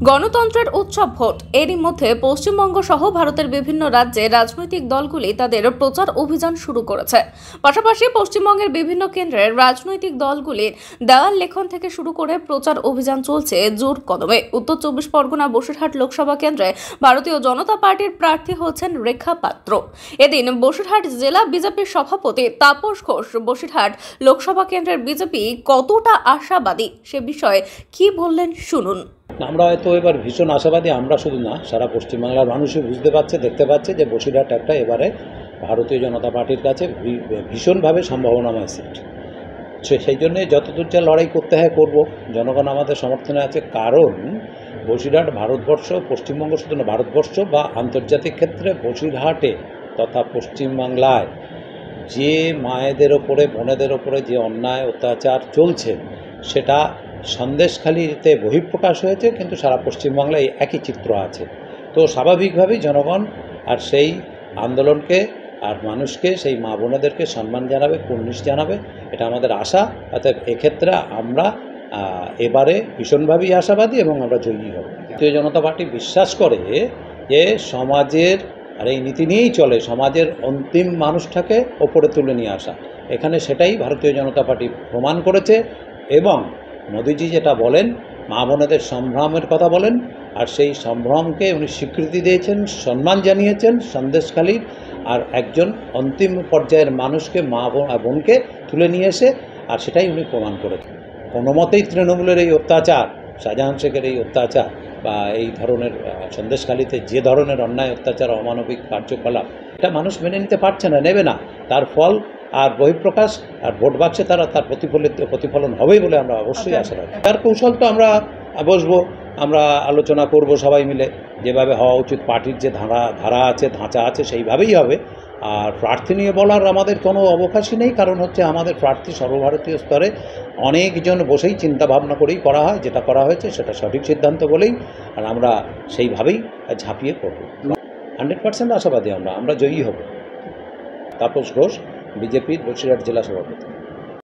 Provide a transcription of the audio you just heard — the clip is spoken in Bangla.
গণতন্ত্রের উৎসব ভোট। এরই মধ্যে পশ্চিমবঙ্গ সহ ভারতের বিভিন্ন রাজ্যে রাজনৈতিক দলগুলি তাদের প্রচার অভিযান শুরু করেছে। পাশাপাশি পশ্চিমবঙ্গের বিভিন্ন কেন্দ্রের রাজনৈতিক দলগুলির দেওয়াল লেখন থেকে শুরু করে প্রচার অভিযান চলছে জোর কদমে। উত্তর 24 পরগনা বসিরহাট লোকসভা কেন্দ্রে ভারতীয় জনতা পার্টির প্রার্থী হচ্ছেন রেখা পাত্র। এদিন বসিরহাট জেলা বিজেপির সভাপতি তাপস ঘোষ বসিরহাট লোকসভা কেন্দ্রের বিজেপি কতটা আশাবাদী সে বিষয়ে কি বললেন শুনুন। আমরা হয়তো এবার ভীষণ আশাবাদী, আমরা শুধু না, সারা পশ্চিমবাংলার মানুষই বুঝতে পারছে, দেখতে পাচ্ছে যে বসিরহাট একটা এবারে ভারতীয় জনতা পার্টির কাছে ভীষণভাবে সম্ভাবনাময় সিট। সেই জন্যে যতদূর যা লড়াই করতে হয় করব, জনগণ আমাদের সমর্থনে আছে। কারণ বসিরহাট ভারতবর্ষ, পশ্চিমবঙ্গ শুধু না, ভারতবর্ষ বা আন্তর্জাতিক ক্ষেত্রে বসিরহাটে তথা পশ্চিমবাংলায় যে মায়েদের ওপরে, বোনেদের ওপরে যে অন্যায় অত্যাচার চলছে সেটা সন্দেশখালিতে বহিঃপ্রকাশ হয়েছে, কিন্তু সারা পশ্চিমবাংলায় একই চিত্র আছে। তো স্বাভাবিকভাবেই জনগণ আর সেই আন্দোলনকে আর মানুষকে, সেই মা বোনেদেরকে সম্মান জানাবে, কুর্নিশ জানাবে, এটা আমাদের আশা। অর্থাৎ এক্ষেত্রে আমরা এবারে ভীষণভাবেই আশাবাদী এবং আমরা জয়ী হব। ভারতীয় জনতা পার্টি বিশ্বাস করে যে সমাজের, আর এই নীতি নিয়েই চলে, সমাজের অন্তিম মানুষটাকে ওপরে তুলে নিয়ে আসা। এখানে সেটাই ভারতীয় জনতা পার্টি প্রমাণ করেছে। এবং মোদিজি যেটা বলেন, মা বোনেদের সম্ভ্রমের কথা বলেন, আর সেই সম্ভ্রমকে উনি স্বীকৃতি দিয়েছেন, সম্মান জানিয়েছেন সন্দেশখালীর আর একজন অন্তিম পর্যায়ের মানুষকে, মা বোনকে তুলে নিয়ে এসে, আর সেটাই উনি প্রমাণ করেছেন। কোনো মতেই তৃণমূলের এই অত্যাচার, শাহজাহান শেখের এই অত্যাচার বা এই ধরনের সন্দেশখালীতে যে ধরনের অন্যায় অত্যাচার, অমানবিক কার্যকলাপ, এটা মানুষ মেনে নিতে পারছে না, নেবে না। তার ফল আর বহিঃপ্রকাশ আর ভোট বাক্সে তার প্রতিফলন হবেই বলে আমরা অবশ্যই আশা রাখি। তার কৌশল তো আমরা বসবো, আমরা আলোচনা করব সবাই মিলে, যেভাবে হওয়া উচিত, পার্টির যে ধারা আছে, ধাঁচা আছে, সেইভাবেই হবে। আর প্রার্থী নিয়ে বলার আমাদের কোনো অবকাশই নেই, কারণ হচ্ছে আমাদের প্রার্থী সর্বভারতীয় স্তরে অনেকজন বসেই চিন্তাভাবনা করেই করা হয়, যেটা করা হয়েছে সেটা সঠিক সিদ্ধান্ত বলেই, আর আমরা সেইভাবেই ঝাঁপিয়ে পড়ব। 100% আশাবাদী আমরা জয়ী হব। তাপস ঘোষ, বিজেপির বসিরহাট জেলা সভাপতি।